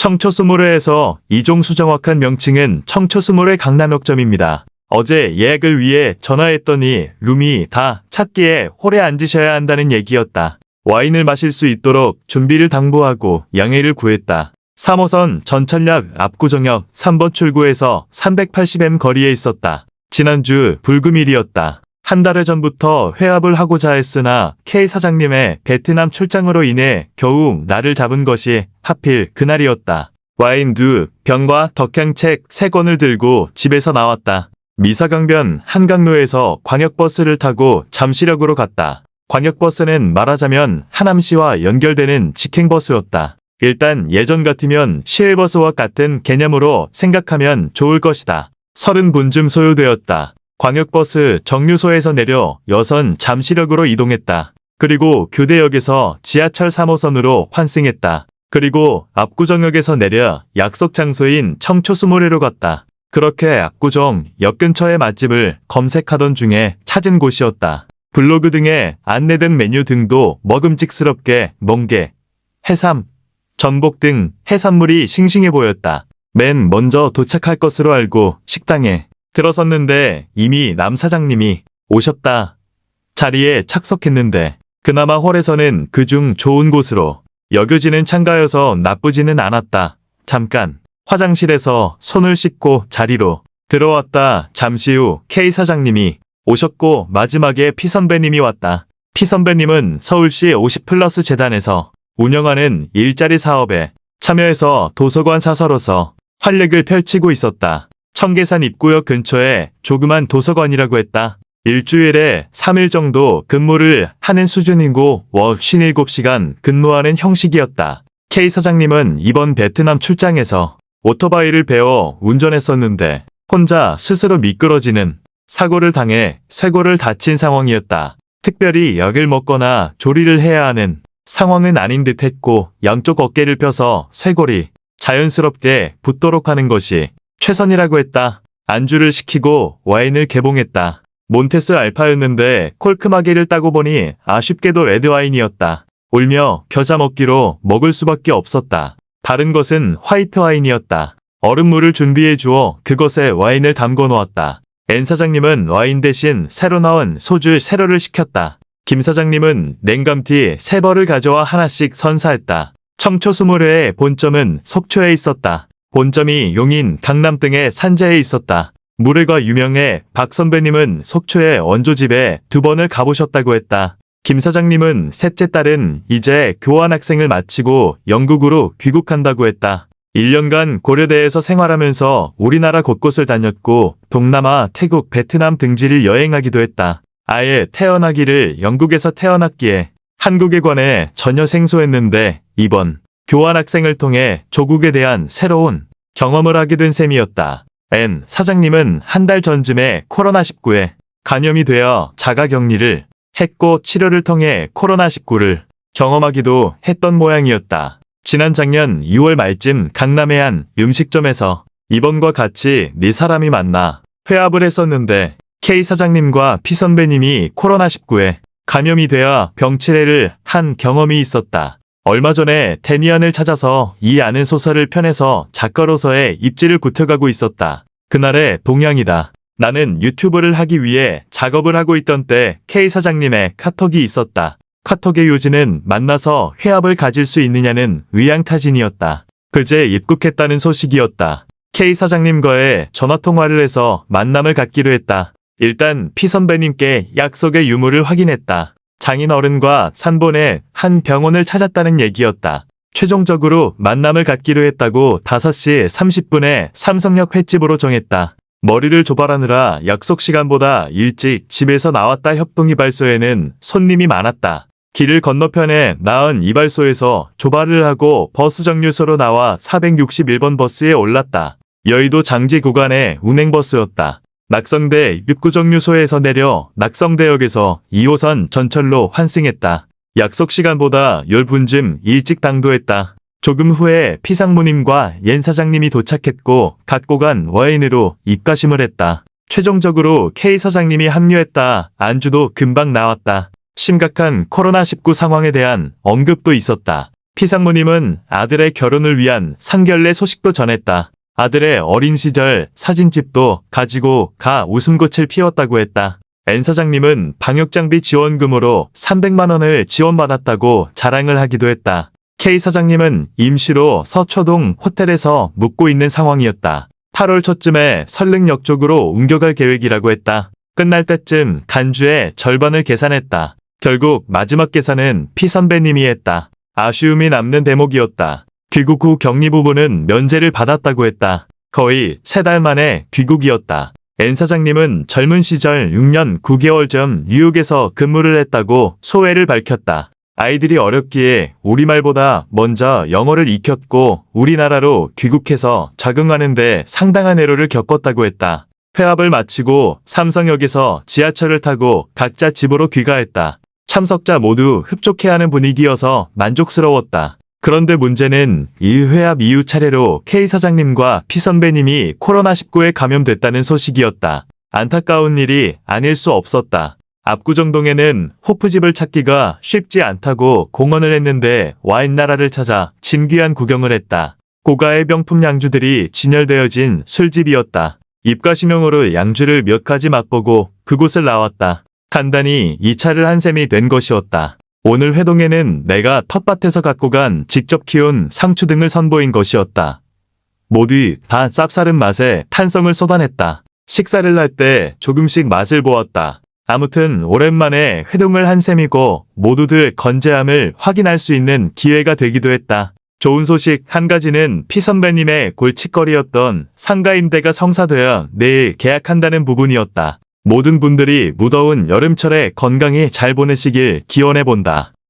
청초스모레에서 이종수 정확한 명칭은 청초스모레 강남역점입니다. 어제 예약을 위해 전화했더니 룸이 다 찼기에 홀에 앉으셔야 한다는 얘기였다. 와인을 마실 수 있도록 준비를 당부하고 양해를 구했다. 3호선 전철역 압구정역 3번 출구에서 380m 거리에 있었다. 지난주 불금일이었다. 한 달 전부터 회합을 하고자 했으나 K 사장님의 베트남 출장으로 인해 겨우 날을 잡은 것이 하필 그날이었다. 와인 2병과 덕향책 3권을 들고 집에서 나왔다. 미사강변 한강로에서 광역버스를 타고 잠시역으로 갔다. 광역버스는 말하자면 하남시와 연결되는 직행버스였다. 일단 예전 같으면 시외버스와 같은 개념으로 생각하면 좋을 것이다. 30분쯤 소요되었다. 광역버스 정류소에서 내려 여선 잠시역으로 이동했다. 그리고 교대역에서 지하철 3호선으로 환승했다. 그리고 압구정역에서 내려 약속 장소인 청초스모레로 갔다. 그렇게 압구정 역 근처의 맛집을 검색하던 중에 찾은 곳이었다. 블로그 등에 안내된 메뉴 등도 먹음직스럽게 멍게, 해삼, 전복 등 해산물이 싱싱해 보였다. 맨 먼저 도착할 것으로 알고 식당에 들어섰는데 이미 남 사장님이 오셨다. 자리에 착석했는데 그나마 홀에서는 그중 좋은 곳으로 여겨지는 창가여서 나쁘지는 않았다. 잠깐 화장실에서 손을 씻고 자리로 들어왔다. 잠시 후 K 사장님이 오셨고 마지막에 P 선배님이 왔다. P 선배님은 서울시 50플러스 재단에서 운영하는 일자리 사업에 참여해서 도서관 사서로서 활약을 펼치고 있었다. 청계산 입구역 근처에 조그만 도서관이라고 했다. 일주일에 3일 정도 근무를 하는 수준이고 월 57시간 근무하는 형식이었다. K 사장님은 이번 베트남 출장에서 오토바이를 배워 운전했었는데 혼자 스스로 미끄러지는 사고를 당해 쇄골을 다친 상황이었다. 특별히 약을 먹거나 조리를 해야 하는 상황은 아닌 듯 했고 양쪽 어깨를 펴서 쇄골이 자연스럽게 붙도록 하는 것이 최선이라고 했다. 안주를 시키고 와인을 개봉했다. 몬테스 알파였는데 콜크마개를 따고 보니 아쉽게도 레드와인이었다. 울며 겨자 먹기로 먹을 수밖에 없었다. 다른 것은 화이트 와인이었다. 얼음물을 준비해 주어 그것에 와인을 담궈 놓았다. N 사장님은 와인 대신 새로 나온 소주 세로를 시켰다. 김 사장님은 냉감티 3벌을 가져와 하나씩 선사했다. 청초스모레의 본점은 속초에 있었다. 본점이 용인, 강남 등의 산재에 있었다. 물회가 유명해 박 선배님은 속초의 원조집에 2번을 가보셨다고 했다. 김 사장님은 셋째 딸은 이제 교환학생을 마치고 영국으로 귀국한다고 했다. 1년간 고려대에서 생활하면서 우리나라 곳곳을 다녔고 동남아, 태국, 베트남 등지를 여행하기도 했다. 아예 태어나기를 영국에서 태어났기에 한국에 관해 전혀 생소했는데 이번 교환학생을 통해 조국에 대한 새로운 경험을 하게 된 셈이었다. N 사장님은 한 달 전쯤에 코로나19에 감염이 되어 자가격리를 했고 치료를 통해 코로나19를 경험하기도 했던 모양이었다. 지난 작년 6월 말쯤 강남의 한 음식점에서 이번과 같이 4사람이 만나 회합을 했었는데 K 사장님과 P 선배님이 코로나19에 감염이 되어 병치레를 한 경험이 있었다. 얼마 전에 데미안을 찾아서 이 아는 소설을 펴내서 작가로서의 입지를 굳혀가고 있었다. 그날의 동향이다. 나는 유튜브를 하기 위해 작업을 하고 있던 때 K 사장님의 카톡이 있었다. 카톡의 요지는 만나서 회합을 가질 수 있느냐는 의향타진이었다. 그제 입국했다는 소식이었다. K 사장님과의 전화통화를 해서 만남을 갖기로 했다. 일단 P 선배님께 약속의 유무를 확인했다. 장인어른과 산본의 한 병원을 찾았다는 얘기였다. 최종적으로 만남을 갖기로 했다고 5시 30분에 삼성역 횟집으로 정했다. 머리를 조발하느라 약속 시간보다 일찍 집에서 나왔다. 협동이발소에는 손님이 많았다. 길을 건너편에 나은 이발소에서 조발을 하고 버스 정류소로 나와 461번 버스에 올랐다. 여의도 장지 구간의 운행버스였다. 낙성대 입구정류소에서 내려 낙성대역에서 2호선 전철로 환승했다. 약속 시간보다 10분쯤 일찍 당도했다. 조금 후에 피상무님과 옌 사장님이 도착했고 갖고 간 와인으로 입가심을 했다. 최종적으로 K 사장님이 합류했다. 안주도 금방 나왔다. 심각한 코로나19 상황에 대한 언급도 있었다. 피상무님은 아들의 결혼을 위한 상견례 소식도 전했다. 아들의 어린 시절 사진집도 가지고 가 웃음꽃을 피웠다고 했다. N 사장님은 방역장비 지원금으로 300만 원을 지원받았다고 자랑을 하기도 했다. K 사장님은 임시로 서초동 호텔에서 묵고 있는 상황이었다. 8월 초쯤에 설릉역 쪽으로 옮겨갈 계획이라고 했다. 끝날 때쯤 간주의 절반을 계산했다. 결국 마지막 계산은 P 선배님이 했다. 아쉬움이 남는 대목이었다. 귀국 후 격리 부분은 면제를 받았다고 했다. 거의 3달 만에 귀국이었다. N 사장님은 젊은 시절 6년 9개월 전 뉴욕에서 근무를 했다고 소회를 밝혔다. 아이들이 어렵기에 우리말보다 먼저 영어를 익혔고 우리나라로 귀국해서 적응하는데 상당한 애로를 겪었다고 했다. 회합을 마치고 삼성역에서 지하철을 타고 각자 집으로 귀가했다. 참석자 모두 흡족해하는 분위기여서 만족스러웠다. 그런데 문제는 이 회합 이후 차례로 K 사장님과 P 선배님이 코로나19에 감염됐다는 소식이었다. 안타까운 일이 아닐 수 없었다. 압구정동에는 호프집을 찾기가 쉽지 않다고 공언을 했는데 와인나라를 찾아 진귀한 구경을 했다. 고가의 명품 양주들이 진열되어진 술집이었다. 입가심용으로 양주를 몇 가지 맛보고 그곳을 나왔다. 간단히 2차를 한 셈이 된 것이었다. 오늘 회동에는 내가 텃밭에서 갖고 간 직접 키운 상추 등을 선보인 것이었다. 모두 다 쌉싸름 맛에 탄성을 쏟아냈다. 식사를 할 때 조금씩 맛을 보았다. 아무튼 오랜만에 회동을 한 셈이고 모두들 건재함을 확인할 수 있는 기회가 되기도 했다. 좋은 소식 한 가지는 P 선배님의 골칫거리였던 상가 임대가 성사되어 내일 계약한다는 부분이었다. 모든 분들이 무더운 여름철에 건강히 잘 보내시길 기원해본다.